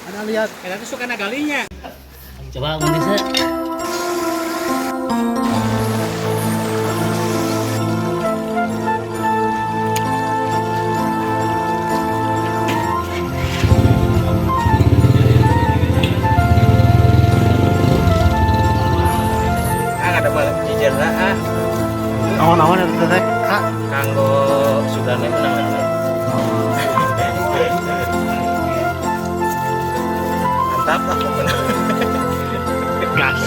Ada lihat. Kita tuh suka nagalinya. Coba Mandisa. Ada balik jijerna Awan-awan itu teh. kanggo sudah menang. Mantap lah menang. Gas.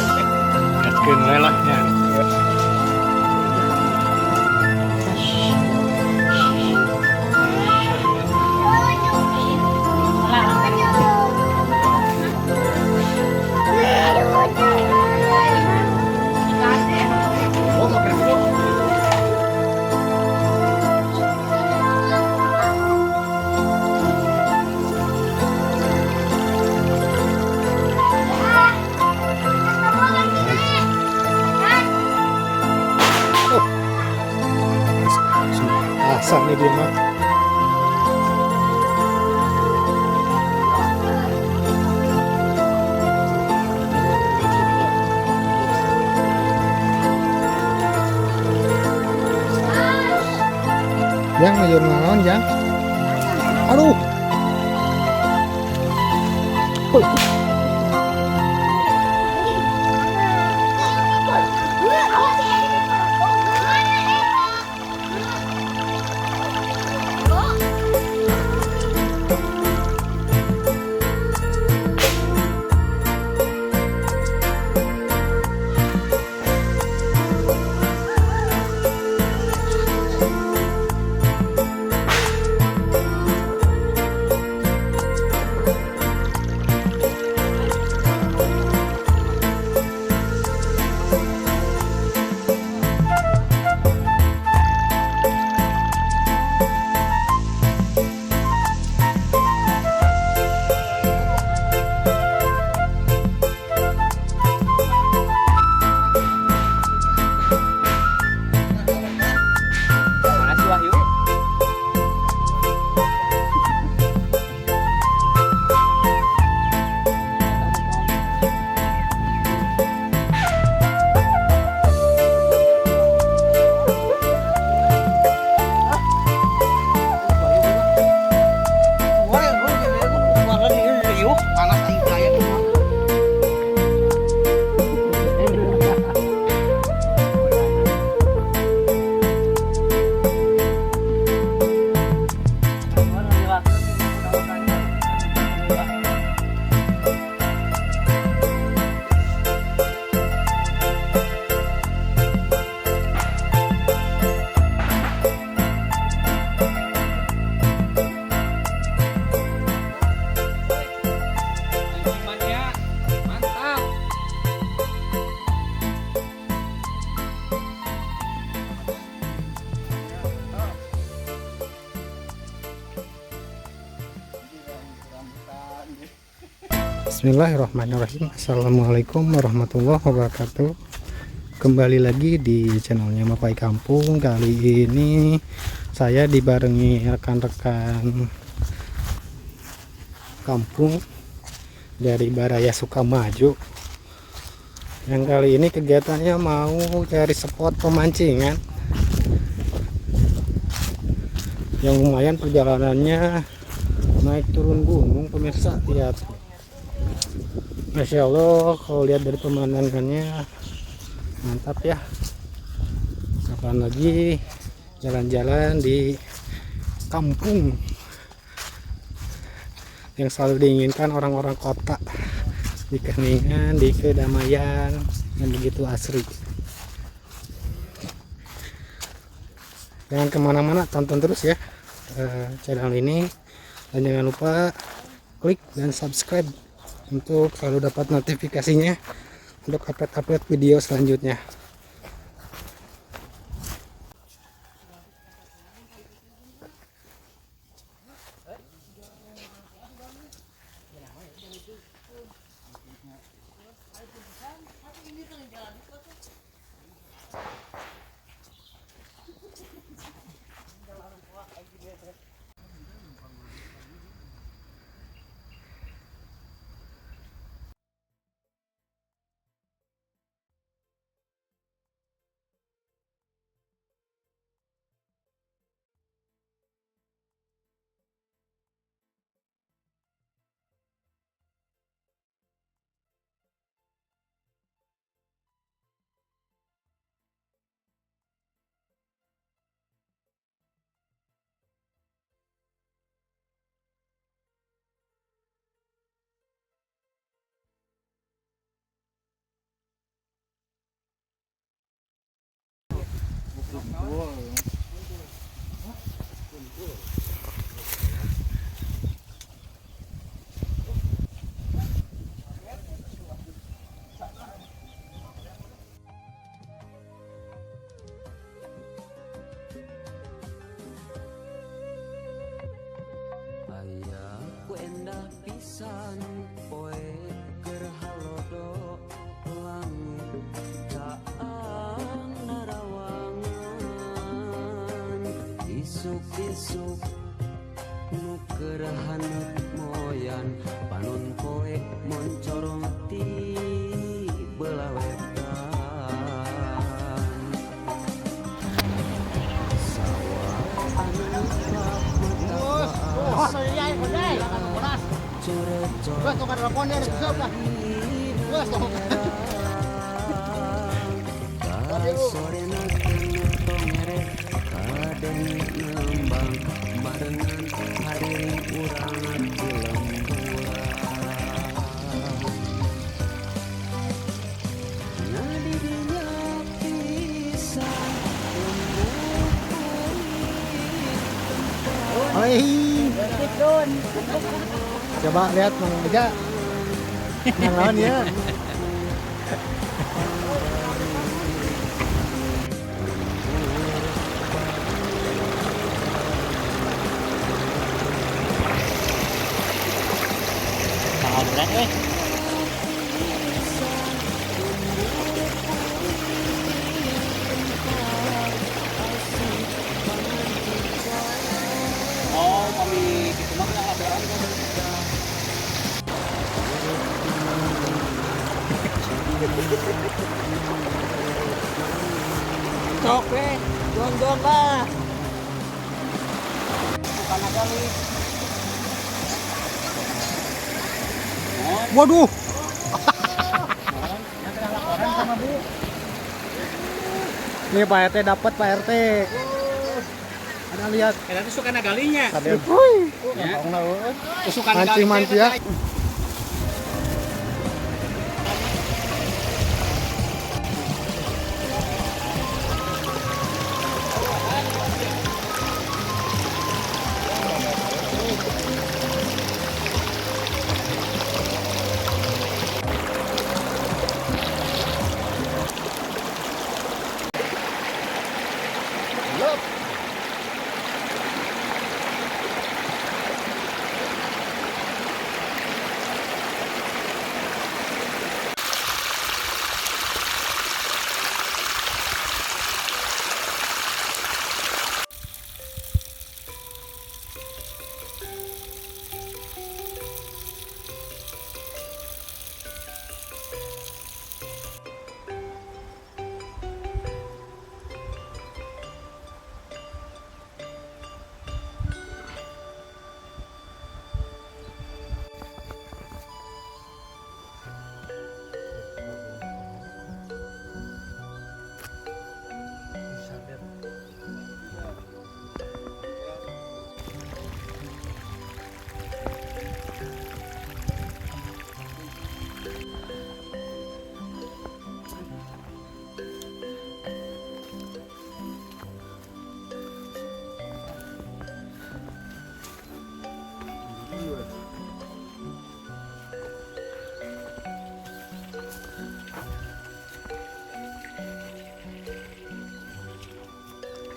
Gaskeun we lah nya. Asal nih dia mah. Yang ngajur ngalawan Jang. Aduh. Bismillahirrahmanirrahim. Assalamualaikum warahmatullahi wabarakatuh. Kembali lagi di channelnya Mapai Kampung. Kali ini saya dibarengi rekan-rekan kampung dari Baraya Sukamaju. Yang kali ini kegiatannya mau cari spot pemancingan yang lumayan, perjalanannya naik turun gunung. Pemirsa lihat, Masya Allah, kalau lihat dari pemandangannya mantap ya. Kapan lagi jalan-jalan di kampung yang selalu diinginkan orang-orang kota, di keheningan, di kedamaian yang begitu asri. Jangan kemana-mana, tonton terus ya channel ini, dan jangan lupa klik dan subscribe untuk selalu dapat notifikasinya untuk update-update video selanjutnya. Aya ku endah pisan poe keur halodo langit caang narawangan isuk-isuk nu keur haneut moyan panon poe moncorong ti beula wetan sawah anu bak Coba lihat Mang Eja. Yang lawan ya. Sangat berat eh. Oh, kami gitu mah nggak laporan kan. Cok weh, dong lah. Bukan ada nih. Waduh. Nih Pak RT dapat Pak RT. Ada lihat. Itu suka nagalinya. Ada. Suka Manci-manci ya.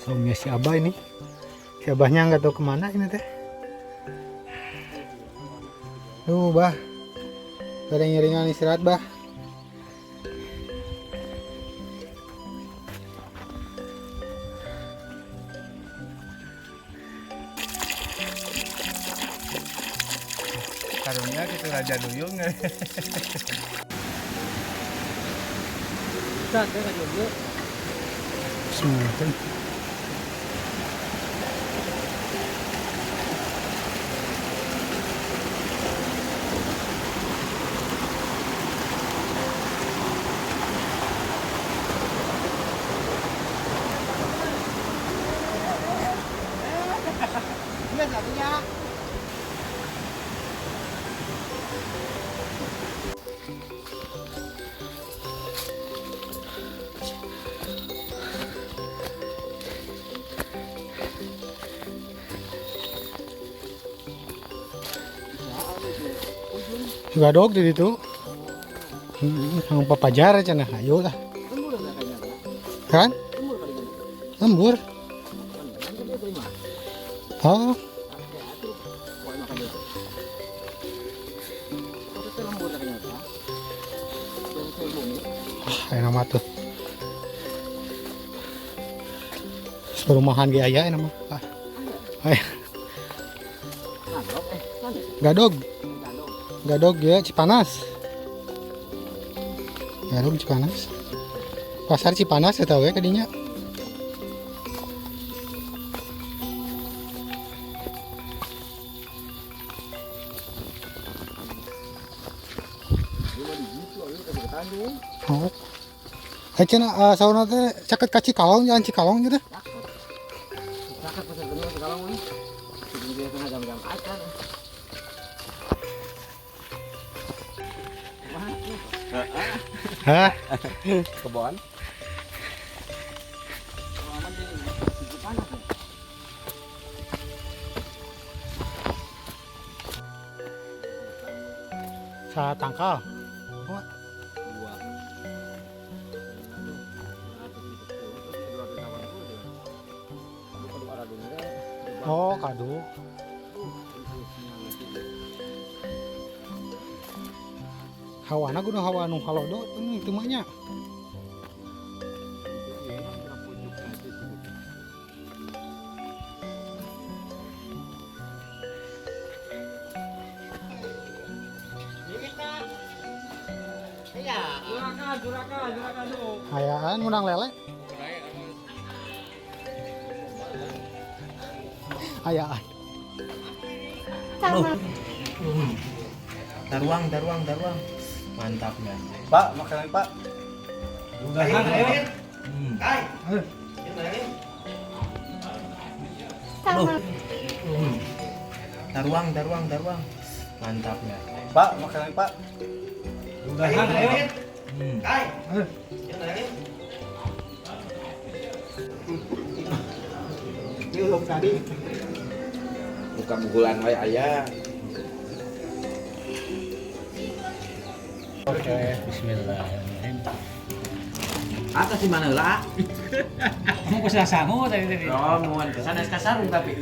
Songnya si Abah ini. Si Abahnya nggak tahu kemana ini teh. Bah. Ada yang ngiringan istirahat, Bah. Karunya gitu Raja Duyung. Semuanya. Gadog di situ. Yang papajar cenah. Ayo lah. Kan? Lembur. Oh. Enak mah tuh. Perumahan gaya enak mah. Gadog. Gadog ya Cipanas. Gadog Cipanas. Pasar Cipanas ya tahu ya kadinya. Oh. Cenah sauna teh caket ka Cikalong jalan Cikalong gitu. Caket pasar bener sekarang mah. Jadi biasa jam-jam acan. Hah? Kebon. Sa tangkal. Oh, kado. Hawana kudu hawa nu halodo itu mah nya. Juragan tuh. Hayaan menang lele. Hayaan. Daruang. Mantap ya. Pak, makanan Pak. Daruang. Mantap ya. Pak, makanan Pak. Belum tadi. Buka bukulan wae aya. Oke, bismillahirrahmanirrahim. Atas di mana lah? Kamu kesana sangu tadi. Oh, mohon kesana kasar tapi.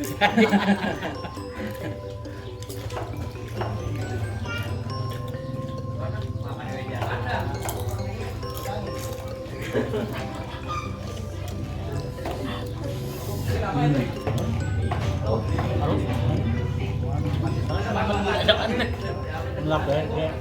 Gelap ya.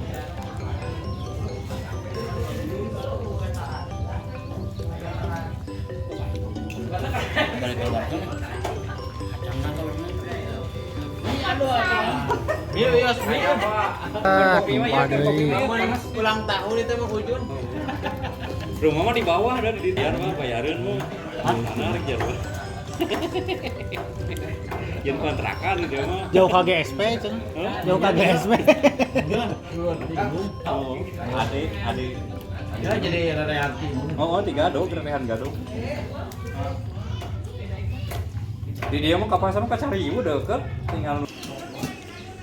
Ulang tahun itu mah Ujun. Rumah mah di bawah dan di dia mah bayarin mah. Mana rek jauh. Yang kontrakan dia mah. Jauh ke GSP cenah. Jauh ke GSP. Oh, adik. Ya jadi rada arti. Oh, 3 gadog, rerehan gadog. Di dia mah kapasan mah Kacariu deket tinggal.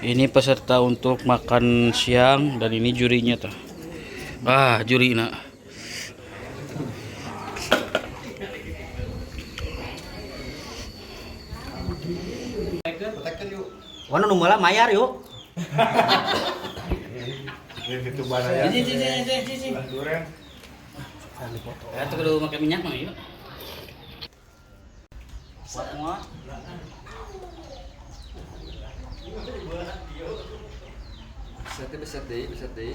Ini peserta untuk makan siang dan ini jurinya tuh. Ah, juri nak. Wana nu meula mayar yuk. Ya tuh kudu pakai minyak mah yuk. Semua. Bisa deh.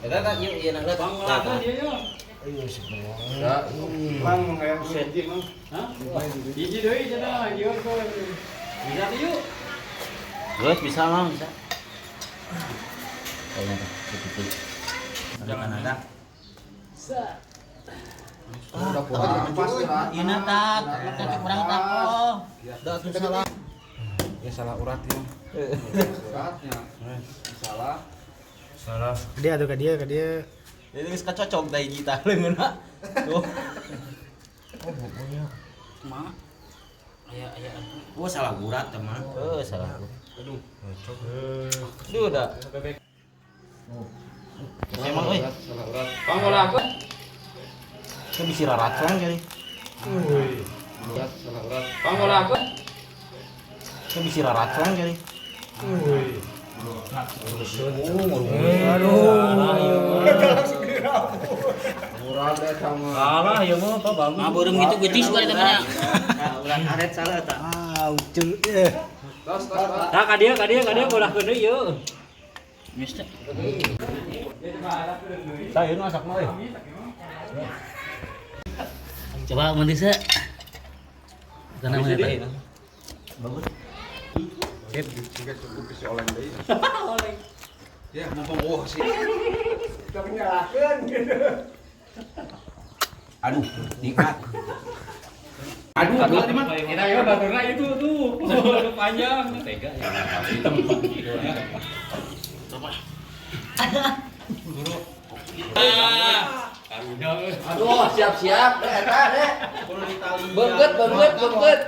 Eta tak yuk ieu nang Hiji deui cenah, ieu kok. Bisa yuk. Terus bisa mah bisa. Ada. Ina tak, kita kurang tak oh. Ya salah urat ya. Uratnya. Salah. Dia atuh ka dia. Jadi geus kacocok da hiji tah leungeunna. Tuh. Ma. Oh salah urat teman. Salah. Aduh. Aduh dah. Emang euy. Pangolah aku. Kan bisa raracong jadi. Pangolah aku. Kan bisa raracong jadi. Salah ya mah apa bagus. Beureum gitu geutis suka temannya. Ulah karet salah eta. Ucul. Nah, ka dia golahkeun deui yeuh. Geus teh. Tah ieu masak mah euy. Coba mun bisa. Kana mana teh? Bagus. Ya, mumpung oh sih. Aduh, nikmat. Aduh, kita ya baturna itu tuh. Panjang, tega ya. Aduh, siap-siap eta deh. Beungeut.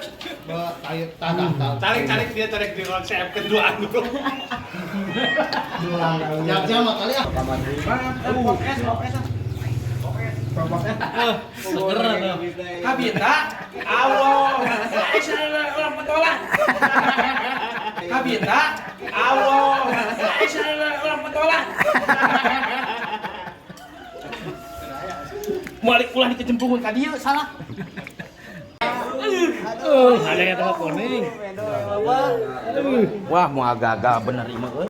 Tarik dia tarik di konsep kedua dulu. Jam kali ah. Kabita, Allah. Orang petolan. Kabita, Allah. Orang petolan. Balik ulah dikecemplungan ka dieu salah. Ada yang tahu kuning. Wah, mau agak-agak bener ieu mah euy.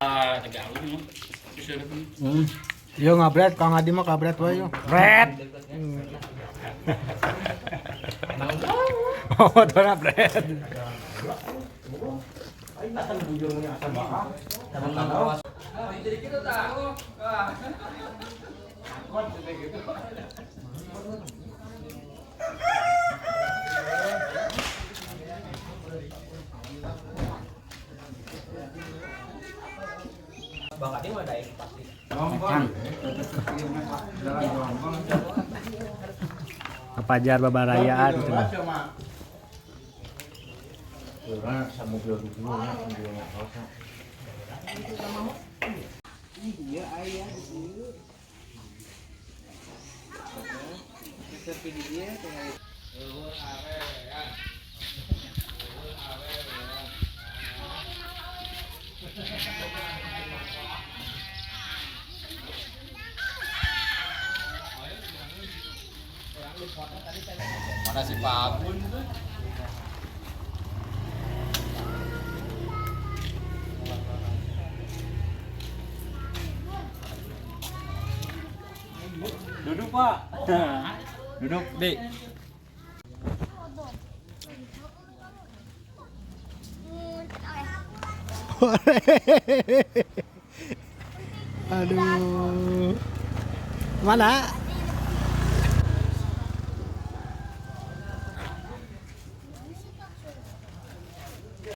Yo ngabret, Kang Adi mah kabret wae yo. Bret. Oh, dona bret. Kepajar babarayaan itu. Mana si Papun? Duduk, Pak. Duduk, Dik. Aduh. Mana?